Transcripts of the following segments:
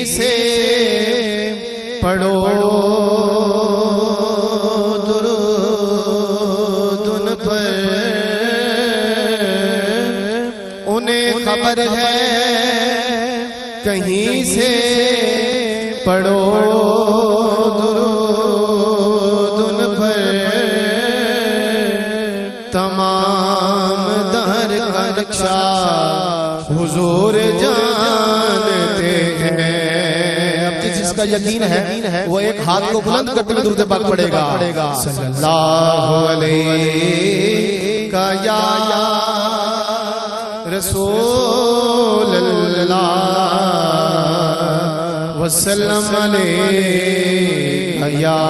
سے پڑھو درود ان پر، انہیں خبر ہے کہیں سے پڑھو درود ان پر، تمام دہر کا نقشہ حضور جانتے ہیں۔ اب جس کا یقین ہے وہ ایک ہاتھ کو بلند کرتے ہوئے درود پاک پڑھے گا، صلی اللہ علیہ یا رسول اللہ وسلم علیہ یا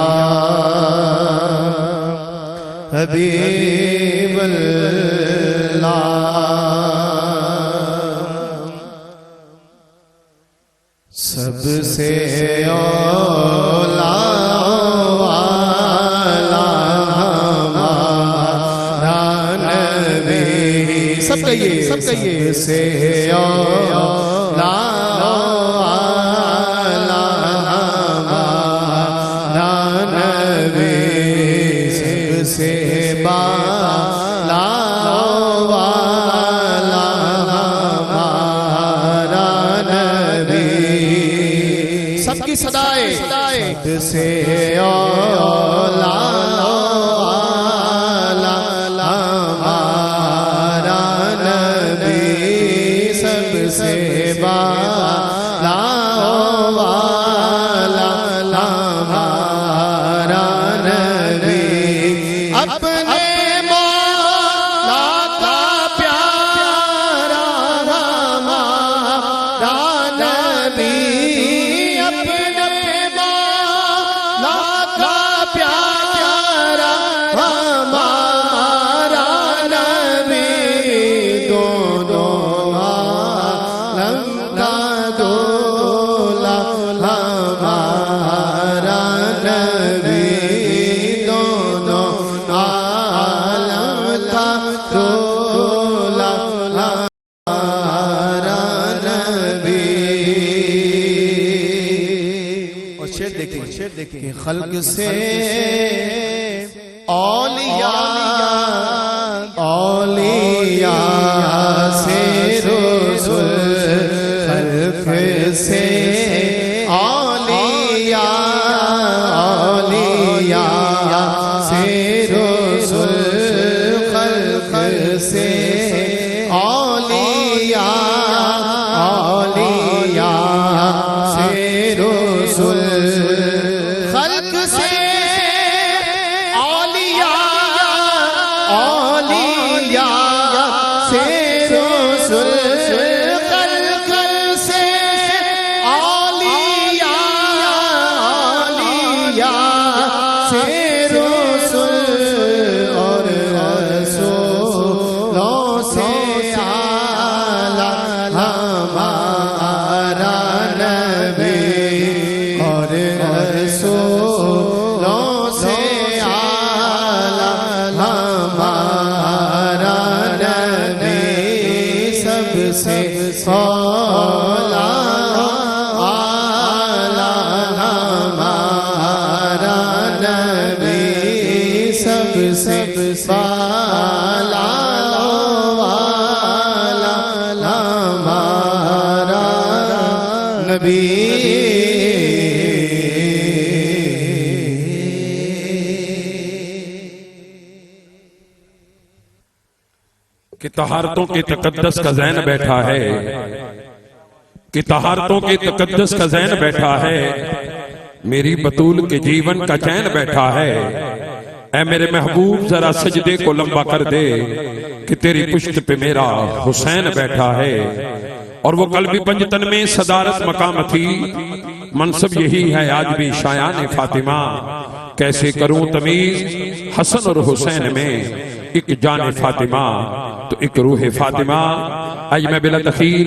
حبیب اللہ۔ سب سے اولا والا ہمارا نبی، سب کہیے سب سے اولا والا ہمارا نبی، سب سے بالا والا ہمارا نبی، سب کی صدائے سب سے اولا والا ہمارا نبی، سب سے بالا والا ہمارا نبی، اپنے مولا کا پیارا ہمارا نبی، اپنے مولا کا پیارا ہمارا نبی، دونوں عالم کا دولا ہمارا نبی، دونوں عالم کا دولا ہمارا نبی۔ اور شعر دیکھیں کہ خلق سے اولیاء سے رسول، خلق سے اولیاء سے رسول، خلق سے اولیاء سے رسول، خلق سے اولیاء سے رسول، خلق سے اولیاء سے رسول، اور رسولوں سے اعلیٰ ہمارا نبی، اور رسولوں سے اعلیٰ ہمارا نبی، سب سے اولا اعلیٰ ہمارا نبی، سب سے بالا والا ہمارا نبی۔ کہ طہارتوں کے تقدس کا زین بیٹھا ہے، کہ طہارتوں کے تقدس کا زین بیٹھا ہے، میری بطول کے جیون کا چین بیٹھا ہے۔ اے میرے محبوب ذرا سجدے کو لمبا کر دے کہ تیری پشت پہ میرا حسین بیٹھا ہے۔ اور وہ قلبی پنجتن میں صدارت مقام تھی، منصب یہی ہے آج بھی شایان فاطمہ۔ کیسے کروں تمیز حسن اور حسین میں، ایک جان فاطمہ تو ایک روح فاطمہ۔ آج میں بلا تخیر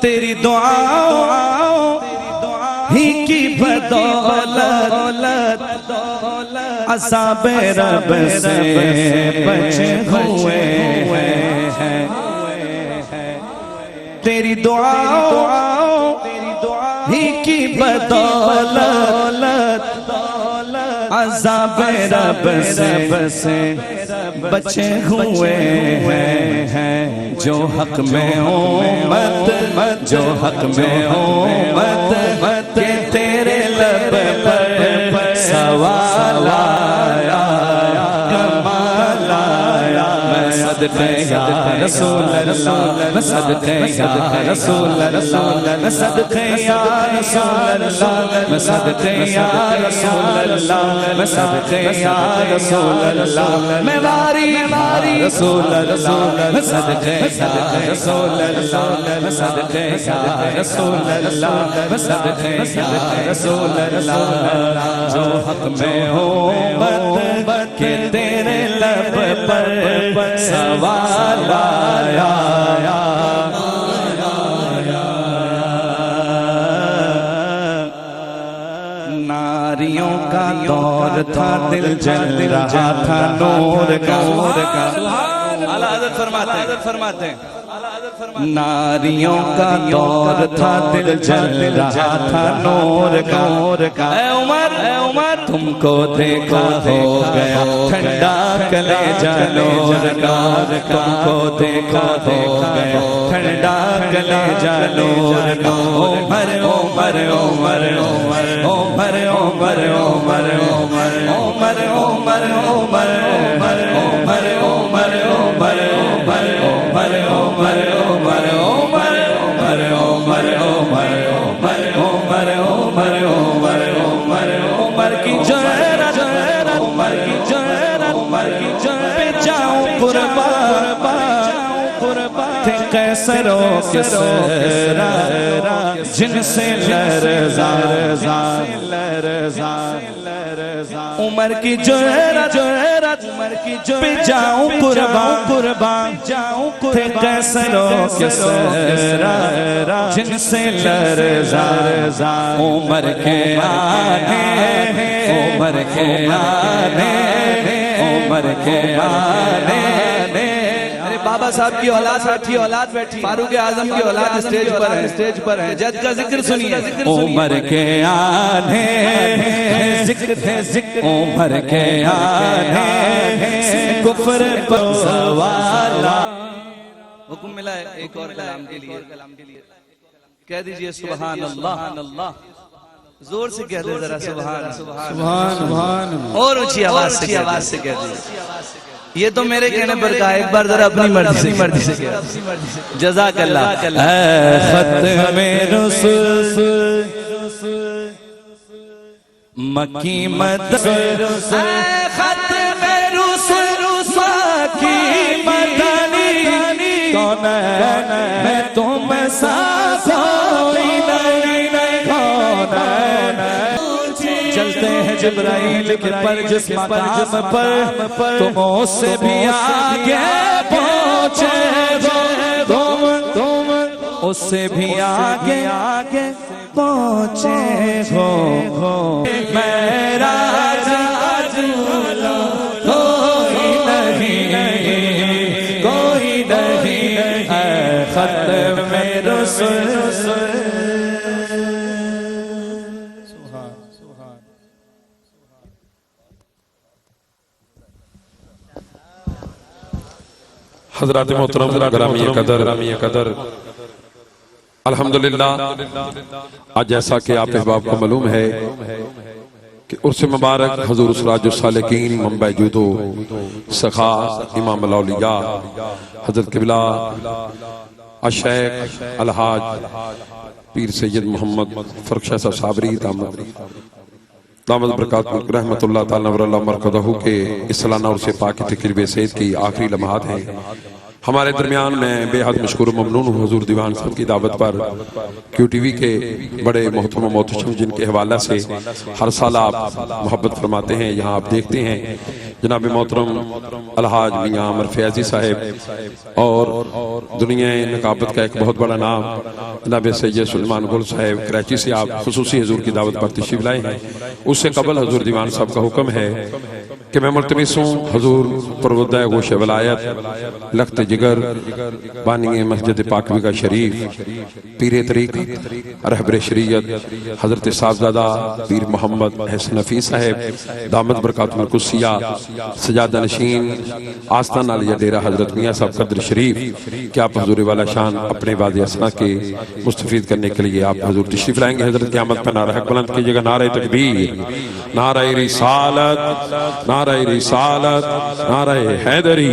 تیری دعاؤں ہی کی بدولت عذاب رب سے بچے ہوئے ہیں تیری دعاؤں ہی کی بدولت عذاب رب سے بچے ہوئے ہیں جو حق میں امت جو حق میں امت کہ تیرے لب پر سوال آیا کمال آیا میں صدقے یا رسول اللہ میں صدقے یا رسول اللہ میں صدقے یا رسول اللہ میں صدقے یا رسول اللہ میں صدقے یا رسول اللہ میں واری رسول اللہ میں صدقے یا رسول اللہ میں صدقے یا رسول اللہ میں صدقے یا رسول اللہ جو حق میں امت کہ تیرے لب پر سوال آیا ناریوں کا دور تھا دل جل رہا تھا نور کا اعلیٰ حضرت فرماتے ہیں ناریوں کا دور تھا دل جل رہا تھا نور کا اے عمر تم کو دیکھا ہو گیا ٹھنڈا کلیجہ نور کا تم کو دیکھا ہو گیا ٹھنڈا کلیجہ نور کا عمر عمر عمر عمر عمر عمر عمر عمر عمر عمر عمر عمر عمر عمر عمر عمر کی جرات پہ جاؤں قربان تھے قیصر و کسریٰ جن سے لرزاں عمر کی جرات پہ جاؤں قربان تھے قیصر و کسریٰ جن سے لرزاں عمر کے آنے عمر کے آنے عمر کے آنے بابا صاحب کی اولاد بیٹھی فاروق اعظم کی اولاد اسٹیج پر ہے جج کا ذکر سنیے عمر کے آنے ذکر عمر کے آنے کفر پر سوالا حکم ملا ہے ایک اور کلام کے لیے کہہ دیجئے سبحان اللہ زور سے کہہ دے ذرا سبحان اور اونچی آواز سے کہہ دے یہ تو میرے کہنے پر کہا ایک بار ذرا اپنی مرضی سے کہہ جزاک اللہ اے ختم رسول مکی مدد اے ختم رسول مکی مدنی کون ہے میں تم سا کوئی نہیں کون ہے چلتے ہیں جبرائیل کے پر جس مقام پر تم اس سے بھی آگے پہنچے تم اس سے بھی آگے پہنچے ہو میرا کوئی نہیں اے ختم رسول حضرات محترم گرامی قدر الحمدللہ آج جیسا کہ آپ احباب کو معلوم ہے کہ عرس مبارک حضور سراج السالکین منبع جود و سخا امام الاولیاء حضرت قبلہ الشیخ الحاج پیر سید محمد فرق شاہ صاحب صابری دامت برکات رحمت اللہ تعالی نور اللہ مرکزہ کے اس سالانہ عرس پاک تقریب سید کی آخری لمحات ہیں ہمارے درمیان میں بے حد مشکور و ممنون ہوں حضور دیوان صاحب کی دعوت پر کیو ٹی وی کے بڑے محترم و محتشم جن کے حوالہ سے ہر سال آپ محبت فرماتے ہیں، یہاں آپ دیکھتے ہیں جناب محترم الحاج میاں عامر فیاضی صاحب اور دنیا نقابت کا ایک بہت بڑا نام جناب سید سلیمان گل صاحب کراچی سے آپ خصوصی حضور کی دعوت پر تشریف لائے ہیں۔ اس سے قبل حضور دیوان صاحب کا حکم ہے کہ میں ملتمس ہوں حضور پروردہ گوش ولایت لخت جگر بانی مسجد پاک بیگا شریف پیر طریقت رہبر شریعت حضرت صاحبزادہ پیر محمد حسن نفیس صاحب دامت برکاتہ القدسیہ سجادہ نشین آستان علیہ ڈیرہ حضرت میاں صاحب قدر شریف کہ آپ حضور والا شان اپنے بعد اسنا کے مستفید کرنے کے لیے آپ حضور تشریف لائیں گے۔ حضرت قیامت پہ نعرہ حق بلند کیجئے گا، نعرہ تکبیر، نعرہ رسالت، نعرہ رسالت، نعرہ حیدری۔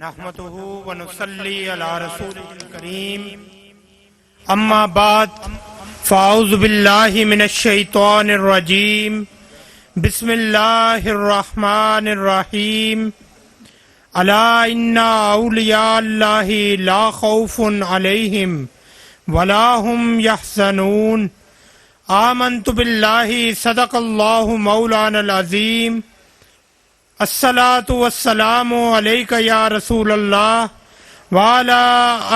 نحمده ونصلي على رسوله الكريم اما بعد فاعوذ بالله من الشيطان الرجيم بسم الله الرحمن الرحيم الا ان اولیاء الله لا خوف عليهم ولا هم يحزنون آمنت بالله صدق الله مولانا العظيم الصلاة والسلام علیکہ یا رسول اللہ وعلی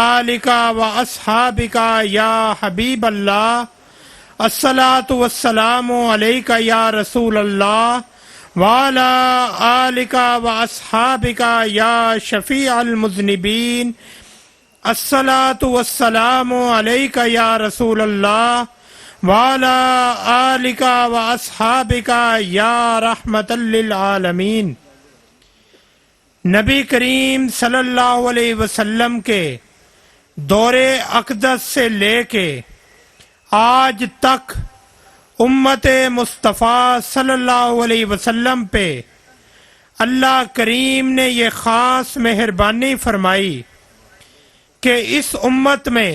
آلک واصحابک یا حبیب اللہ الصلاة والسلام علیکہ یا رسول اللہ وعلی آلک واصحابک یا شفیع المذنبین الصلاة والسلام علیکہ یا رسول اللہ وعلی آلک واصحابک یا رحمت للعالمین۔ نبی کریم صلی اللہ علیہ وسلم کے دور اقدس سے لے کے آج تک امت مصطفیٰ صلی اللہ علیہ وسلم پہ اللہ کریم نے یہ خاص مہربانی فرمائی کہ اس امت میں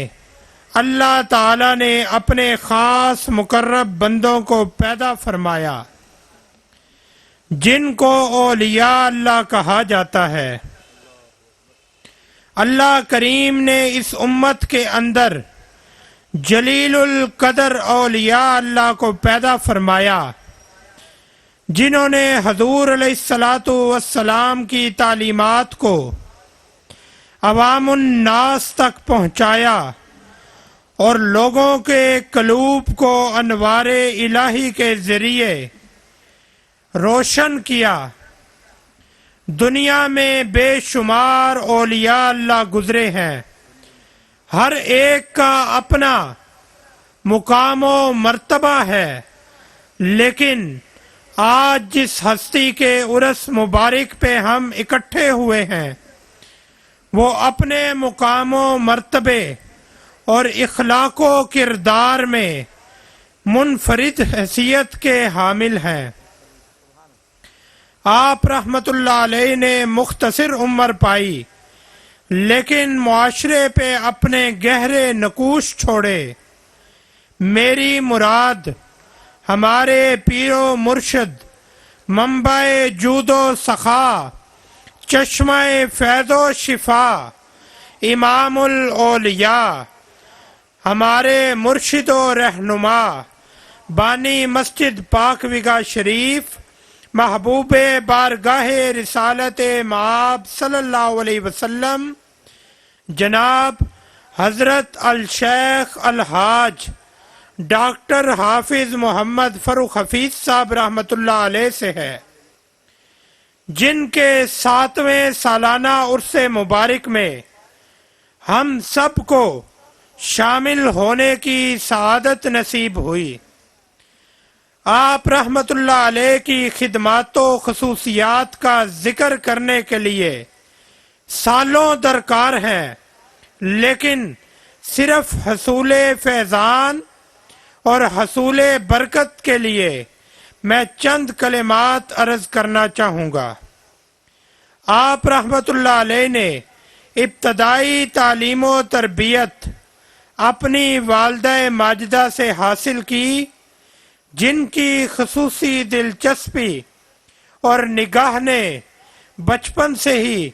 اللہ تعالیٰ نے اپنے خاص مقرب بندوں کو پیدا فرمایا جن کو اولیاء اللہ کہا جاتا ہے۔ اللہ کریم نے اس امت کے اندر جلیل القدر اولیاء اللہ کو پیدا فرمایا جنہوں نے حضور علیہ السلام کی تعلیمات کو عوام الناس تک پہنچایا اور لوگوں کے قلوب کو انوار الہی کے ذریعے روشن کیا۔ دنیا میں بے شمار اولیاء اللہ گزرے ہیں، ہر ایک کا اپنا مقام و مرتبہ ہے، لیکن آج جس ہستی کے عرس مبارک پہ ہم اکٹھے ہوئے ہیں وہ اپنے مقام و مرتبے اور اخلاق و کردار میں منفرد حیثیت کے حامل ہیں۔ آپ رحمت اللہ علیہ نے مختصر عمر پائی لیکن معاشرے پہ اپنے گہرے نقوش چھوڑے۔ میری مراد ہمارے پیر و مرشد، منبع جود و سخا، چشمہ فیض و شفا، امام الاولیاء، ہمارے مرشد و رہنما بانی مسجد پاک بیگا شریف، محبوب بارگاہ رسالت مآب صلی اللہ علیہ وسلم، جناب حضرت الشیخ الحاج ڈاکٹر حافظ محمد فروخ حفیظ صاحب رحمۃ اللہ علیہ سے ہے، جن کے 7ویں سالانہ عرس مبارک میں ہم سب کو شامل ہونے کی سعادت نصیب ہوئی۔ آپ رحمت اللہ علیہ کی خدمات و خصوصیات کا ذکر کرنے کے لیے سالوں درکار ہیں، لیکن صرف حصول فیضان اور حصول برکت کے لیے میں چند کلمات عرض کرنا چاہوں گا۔ آپ رحمت اللہ علیہ نے ابتدائی تعلیم و تربیت اپنی والدہ ماجدہ سے حاصل کی، جن کی خصوصی دلچسپی اور نگاہ نے بچپن سے ہی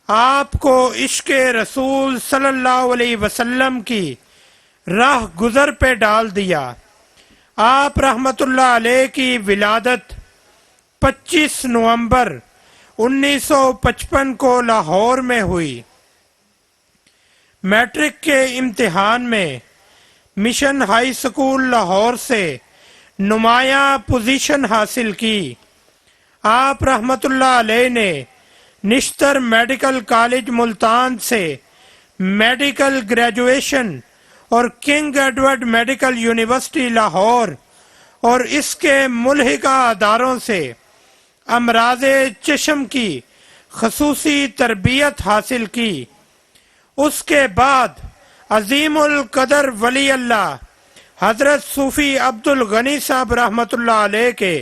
آپ کو عشق رسول صلی اللہ علیہ وسلم کی راہ گزر پہ ڈال دیا۔ آپ رحمت اللہ علیہ کی ولادت 25 نومبر 1955 کو لاہور میں ہوئی۔ میٹرک کے امتحان میں مشن ہائی سکول لاہور سے نمایاں پوزیشن حاصل کی۔ آپ رحمت اللہ علیہ نے نشتر میڈیکل کالج ملتان سے میڈیکل گریجویشن اور king Edward medical university Lahore اور اس کے ملحقہ اداروں سے امراض چشم کی خصوصی تربیت حاصل کی۔ اس کے بعد عظیم القدر ولی اللہ حضرت صوفی عبد الغنی صاحب رحمت اللہ علیہ کے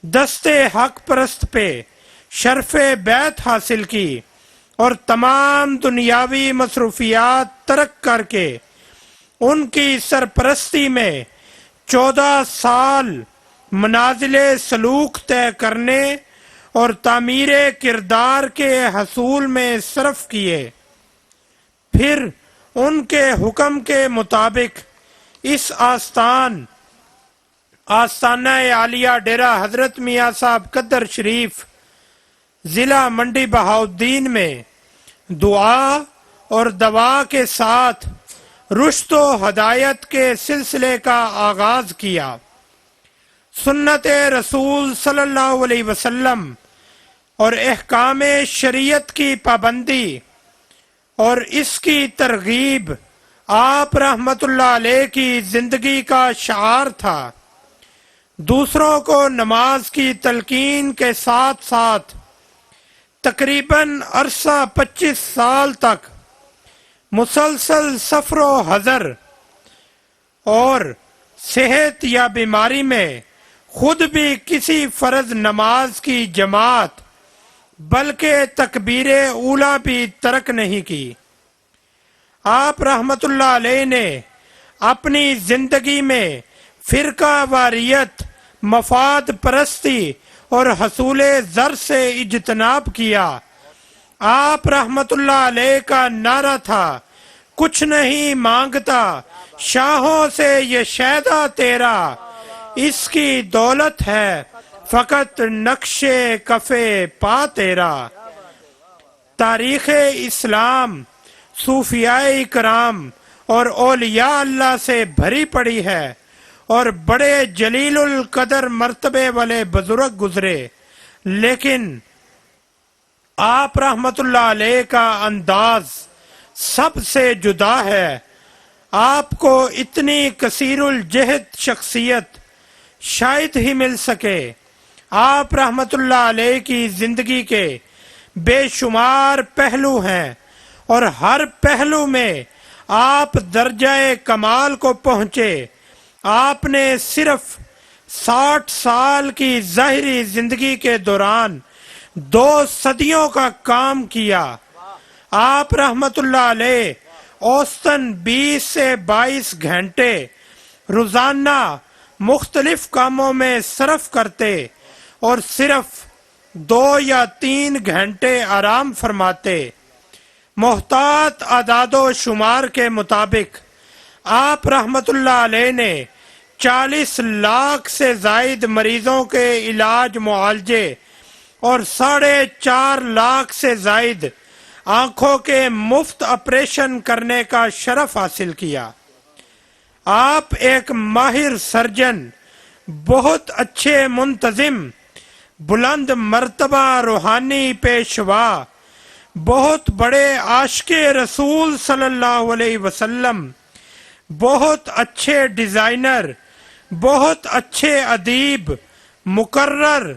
دستے حق پرست پہ شرف بیعت حاصل کی اور تمام دنیاوی مصروفیات ترک کر کے ان کی سرپرستی میں 14 سال منازل سلوک طے کرنے اور تعمیر کردار کے حصول میں صرف کیے۔ پھر ان کے حکم کے مطابق اس آستانہ عالیہ ڈیرہ حضرت میاں صاحب قدر شریف ضلع منڈی بہاؤالدین میں دعا اور دوا کے ساتھ رشد و ہدایت کے سلسلے کا آغاز کیا۔ سنت رسول صلی اللہ علیہ وسلم اور احکام شریعت کی پابندی اور اس کی ترغیب آپ رحمت اللہ علیہ کی زندگی کا شعار تھا۔ دوسروں کو نماز کی تلقین کے ساتھ ساتھ تقریباً عرصہ 25 سال تک مسلسل سفر و حضر اور صحت یا بیماری میں خود بھی کسی فرض نماز کی جماعت بلکہ تکبیر اولیٰ بھی ترک نہیں کی۔ آپ رحمت اللہ علیہ نے اپنی زندگی میں فرقہ واریت، مفاد پرستی اور حصول زر سے اجتناب کیا۔ آپ رحمت اللہ علیہ کا نعرہ تھا، کچھ نہیں مانگتا شاہوں سے یہ شیدا تیرا، اس کی دولت ہے فقط نقش کفے پا تیرا۔ تاریخ اسلام صوفیاء کرام اور اولیاء اللہ سے بھری پڑی ہے اور بڑے جلیل القدر مرتبے والے بزرگ گزرے، لیکن آپ رحمت اللہ علیہ کا انداز سب سے جدا ہے۔ آپ کو اتنی کثیر الجہد شخصیت شاید ہی مل سکے۔ آپ رحمت اللہ علیہ کی زندگی کے بے شمار پہلو ہیں اور ہر پہلو میں آپ درجہ کمال کو پہنچے۔ آپ نے صرف 60 سال کی ظاہری زندگی کے دوران 2 صدیوں کا کام کیا۔ آپ رحمت اللہ علیہ اوسطاً 20 سے 22 گھنٹے روزانہ مختلف کاموں میں صرف کرتے اور صرف 2 یا 3 گھنٹے آرام فرماتے۔ محتاط اعداد و شمار کے مطابق آپ رحمت اللہ علیہ نے 40 لاکھ سے زائد مریضوں کے علاج معالجے اور 4.5 لاکھ سے زائد آنکھوں کے مفت آپریشن کرنے کا شرف حاصل کیا۔ آپ ایک ماہر سرجن، بہت اچھے منتظم، بلند مرتبہ روحانی پیشوا، بہت بڑے عاشق رسول صلی اللہ علیہ وسلم، بہت اچھے ڈیزائنر، بہت اچھے ادیب، مقرر،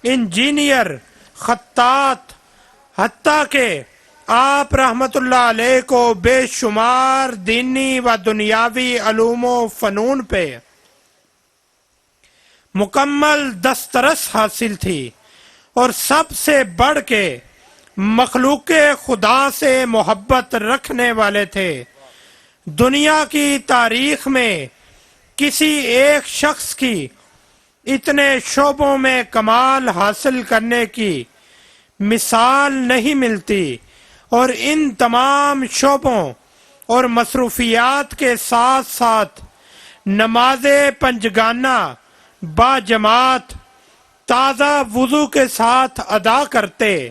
انجینئر، خطاط، حتیٰ کہ آپ رحمت اللہ علیہ کو بے شمار دینی و دنیاوی علوم و فنون پہ مکمل دسترس حاصل تھی، اور سب سے بڑھ کے مخلوق خدا سے محبت رکھنے والے تھے۔ دنیا کی تاریخ میں کسی ایک شخص کی اتنے شعبوں میں کمال حاصل کرنے کی مثال نہیں ملتی، اور ان تمام شعبوں اور مصروفیات کے ساتھ ساتھ نماز پنجگانہ با جماعت تازہ وضو کے ساتھ ادا کرتے،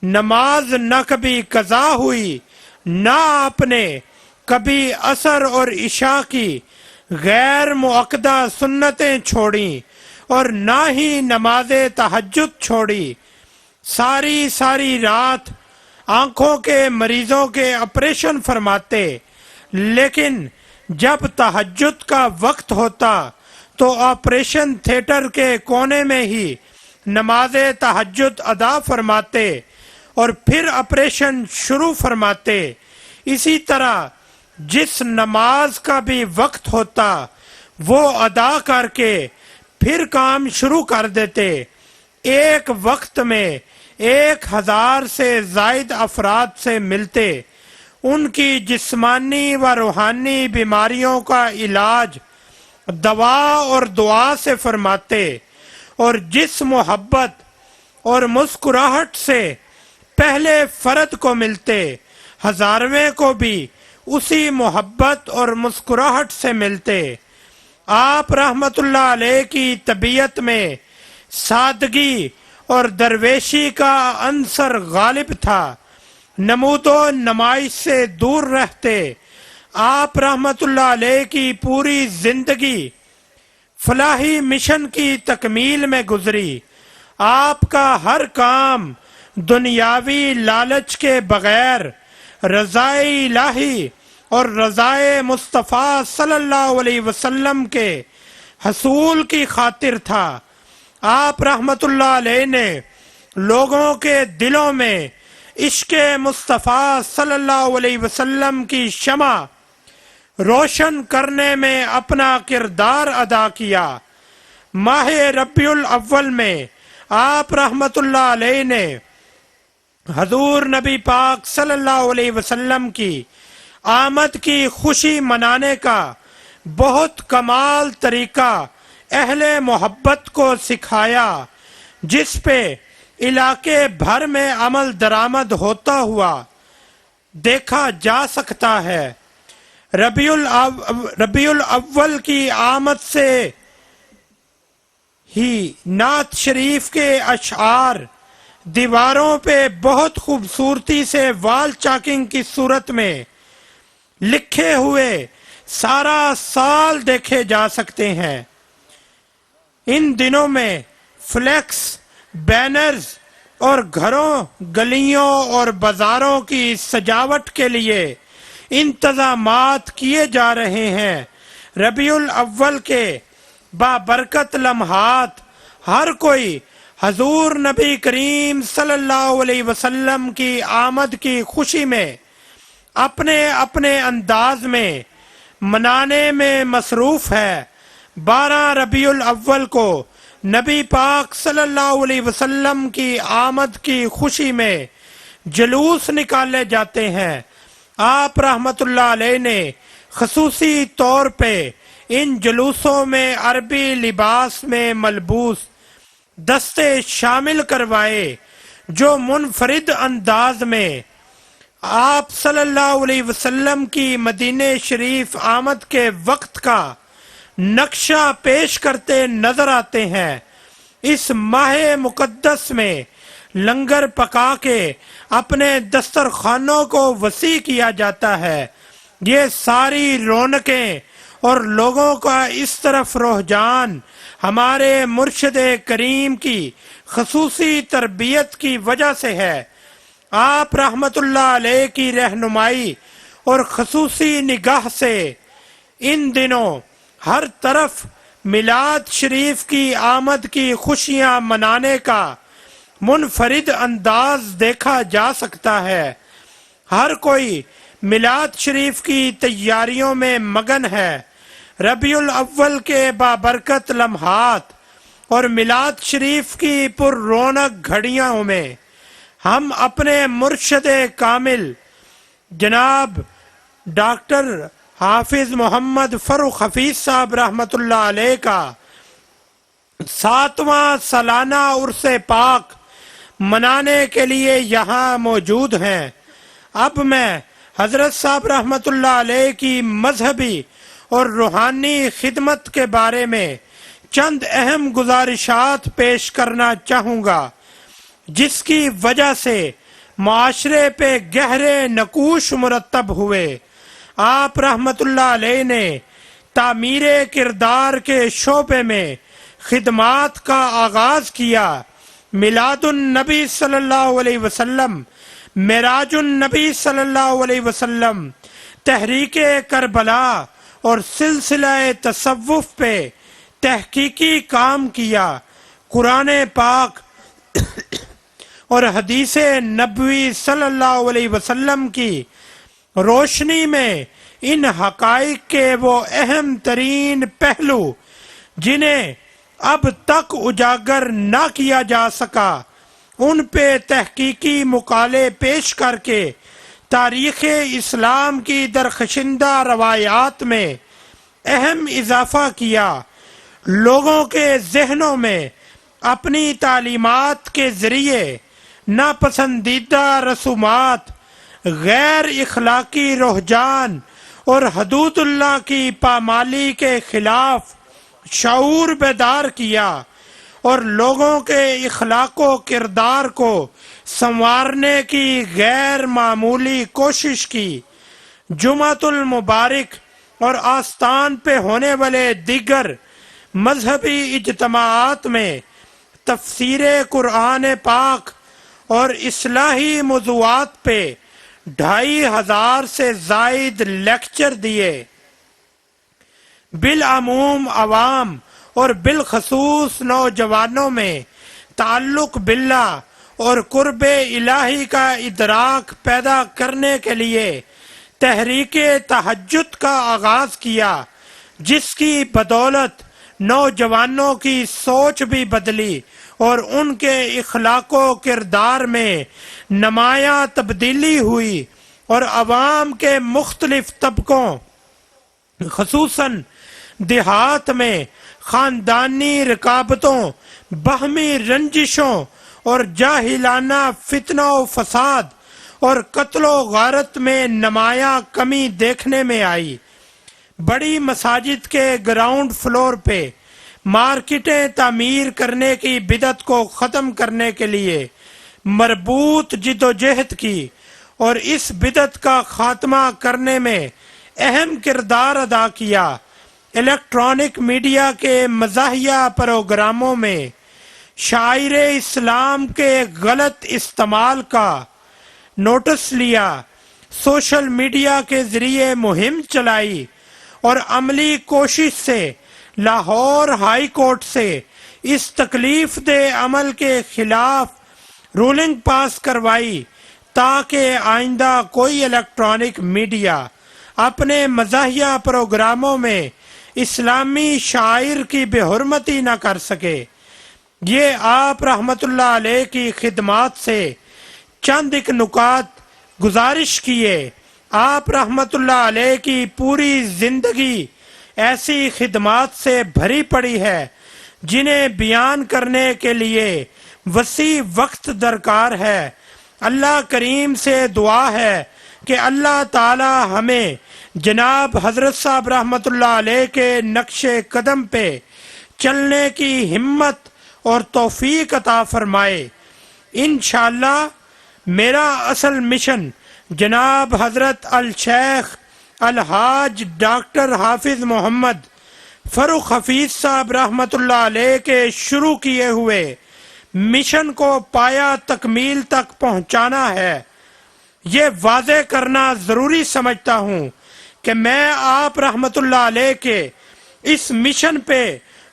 نماز نہ کبھی قضا ہوئی، نہ آپ نے کبھی عصر اور عشاء کی غیر معقدہ سنتیں چھوڑیں، اور نہ ہی نماز تہجد چھوڑی۔ ساری رات آنکھوں کے مریضوں کے آپریشن فرماتے، لیکن جب تہجد کا وقت ہوتا تو آپریشن تھیٹر کے کونے میں ہی نماز تہجد ادا فرماتے اور پھر آپریشن شروع فرماتے۔ اسی طرح جس نماز کا بھی وقت ہوتا وہ ادا کر کے پھر کام شروع کر دیتے۔ ایک وقت میں 1000 سے زائد افراد سے ملتے، ان کی جسمانی و روحانی بیماریوں کا علاج دوا اور دعا سے فرماتے، اور جس محبت اور مسکراہٹ سے پہلے فرد کو ملتے، ہزارویں کو بھی اسی محبت اور مسکراہٹ سے ملتے۔ آپ رحمت اللہ علیہ کی طبیعت میں سادگی اور درویشی کا عنصر غالب تھا، نمود و نمائش سے دور رہتے۔ آپ رحمت اللہ علیہ کی پوری زندگی فلاحی مشن کی تکمیل میں گزری۔ آپ کا ہر کام دنیاوی لالچ کے بغیر رضائے الہی اور رضائے مصطفیٰ صلی اللہ علیہ وسلم کے حصول کی خاطر تھا۔ آپ رحمت اللہ علیہ نے لوگوں کے دلوں میں عشق مصطفیٰ صلی اللہ علیہ وسلم کی شمع روشن کرنے میں اپنا کردار ادا کیا۔ ماہ ربیع الاول میں آپ رحمت اللہ علیہ نے حضور نبی پاک صلی اللہ علیہ وسلم کی آمد کی خوشی منانے کا بہت کمال طریقہ اہل محبت کو سکھایا، جس پہ علاقے بھر میں عمل درآمد ہوتا ہوا دیکھا جا سکتا ہے۔ ربیع الاول کی آمد سے ہی نعت شریف کے اشعار دیواروں پہ بہت خوبصورتی سے وال چاکنگ کی صورت میں لکھے ہوئے سارا سال دیکھے جا سکتے ہیں۔ ان دنوں میں فلیکس، بینرز اور گھروں، گلیوں اور بازاروں کی سجاوٹ کے لیے انتظامات کیے جا رہے ہیں۔ ربیع الاول کے بابرکت لمحات ہر کوئی حضور نبی کریم صلی اللہ علیہ وسلم کی آمد کی خوشی میں اپنے اپنے انداز میں منانے میں مصروف ہے۔ 12 ربیع الاول کو نبی پاک صلی اللہ علیہ وسلم کی آمد کی خوشی میں جلوس نکالے جاتے ہیں۔ آپ رحمت اللہ علیہ نے خصوصی طور پہ ان جلوسوں میں عربی لباس میں ملبوس دستے شامل کروائے، جو منفرد انداز میں آپ صلی اللہ علیہ وسلم کی مدینہ شریف آمد کے وقت کا نقشہ پیش کرتے نظر آتے ہیں۔ اس ماہ مقدس میں لنگر پکا کے اپنے دسترخوانوں کو وسیع کیا جاتا ہے۔ یہ ساری رونقیں اور لوگوں کا اس طرف رجحان ہمارے مرشد کریم کی خصوصی تربیت کی وجہ سے ہے۔ آپ رحمت اللہ علیہ کی رہنمائی اور خصوصی نگاہ سے ان دنوں ہر طرف میلاد شریف کی آمد کی خوشیاں منانے کا منفرد انداز دیکھا جا سکتا ہے۔ ہر کوئی میلاد شریف کی تیاریوں میں مگن ہے۔ ربیع الاول کے بابرکت لمحات اور میلاد شریف کی پر رونق گھڑیوں میں ہم اپنے مرشد کامل جناب ڈاکٹر حافظ محمد فروخ حفیظ صاحب رحمۃ اللہ علیہ کا 7واں سالانہ عرس پاک منانے کے لیے یہاں موجود ہیں۔ اب میں حضرت صاحب رحمۃ اللہ علیہ کی مذہبی اور روحانی خدمت کے بارے میں چند اہم گزارشات پیش کرنا چاہوں گا، جس کی وجہ سے معاشرے پہ گہرے نقوش مرتب ہوئے۔ آپ رحمت اللہ علیہ نے تعمیر کردار کے شعبے میں خدمات کا آغاز کیا۔ میلاد النبی صلی اللہ علیہ وسلم، معراج النبی صلی اللہ علیہ وسلم، تحریک کربلا اور سلسلہ تصوف پہ تحقیقی کام کیا۔ قرآن پاک اور حدیث نبوی صلی اللہ علیہ وسلم کی روشنی میں ان حقائق کے وہ اہم ترین پہلو جنہیں اب تک اجاگر نہ کیا جا سکا، ان پہ تحقیقی مقالے پیش کر کے تاریخ اسلام کی درخشندہ روایات میں اہم اضافہ کیا۔ لوگوں کے ذہنوں میں اپنی تعلیمات کے ذریعے ناپسندیدہ رسومات، غیر اخلاقی رجحان اور حدود اللہ کی پامالی کے خلاف شعور بیدار کیا، اور لوگوں کے اخلاق و کردار کو سنوارنے کی غیر معمولی کوشش کی۔ جمعۃ المبارک اور آستان پہ ہونے والے دیگر مذہبی اجتماعات میں تفسیر قرآن پاک اور اصلاحی موضوعات پہ 2500 سے زائد لیکچر دیے۔ بالعموم عوام اور بالخصوص نوجوانوں میں تعلق باللہ اور قرب الہی کا ادراک پیدا کرنے کے لیے تحریک تہجد کا آغاز کیا، جس کی بدولت نوجوانوں کی سوچ بھی بدلی اور ان کے اخلاق و کردار میں نمایاں تبدیلی ہوئی، اور عوام کے مختلف طبقوں خصوصاً دیہات میں خاندانی رکابتوں، باہمی رنجشوں اور جاہلانہ فتنہ و فساد اور قتل و غارت میں نمایاں کمی دیکھنے میں آئی۔ بڑی مساجد کے گراؤنڈ فلور پہ مارکیٹیں تعمیر کرنے کی بدعت کو ختم کرنے کے لیے مربوط جدوجہد کی، اور اس بدعت کا خاتمہ کرنے میں اہم کردار ادا کیا۔ الیکٹرانک میڈیا کے مزاحیہ پروگراموں میں شاعر اسلام کے غلط استعمال کا نوٹس لیا، سوشل میڈیا کے ذریعے مہم چلائی، اور عملی کوشش سے لاہور ہائی کورٹ سے اس تکلیف دہ عمل کے خلاف رولنگ پاس کروائی، تاکہ آئندہ کوئی الیکٹرانک میڈیا اپنے مزاحیہ پروگراموں میں اسلامی شاعر کی بے حرمتی نہ کر سکے۔ یہ آپ رحمت اللہ علیہ کی خدمات سے چند ایک نکات گزارش کیے۔ آپ رحمت اللہ علیہ کی پوری زندگی ایسی خدمات سے بھری پڑی ہے جنہیں بیان کرنے کے لیے وسیع وقت درکار ہے۔ اللہ کریم سے دعا ہے کہ اللہ تعالی ہمیں جناب حضرت صاحب رحمت اللہ علیہ کے نقش قدم پہ چلنے کی ہمت اور توفیق عطا فرمائے۔ انشاءاللہ میرا اصل مشن جناب حضرت الشیخ الحاج ڈاکٹر حافظ محمد فروخ حفیظ صاحب رحمت اللہ علیہ کے شروع کیے ہوئے مشن کو پایا تکمیل تک پہنچانا ہے۔ یہ واضح کرنا ضروری سمجھتا ہوں کہ میں آپ رحمت اللہ علیہ کے اس مشن پہ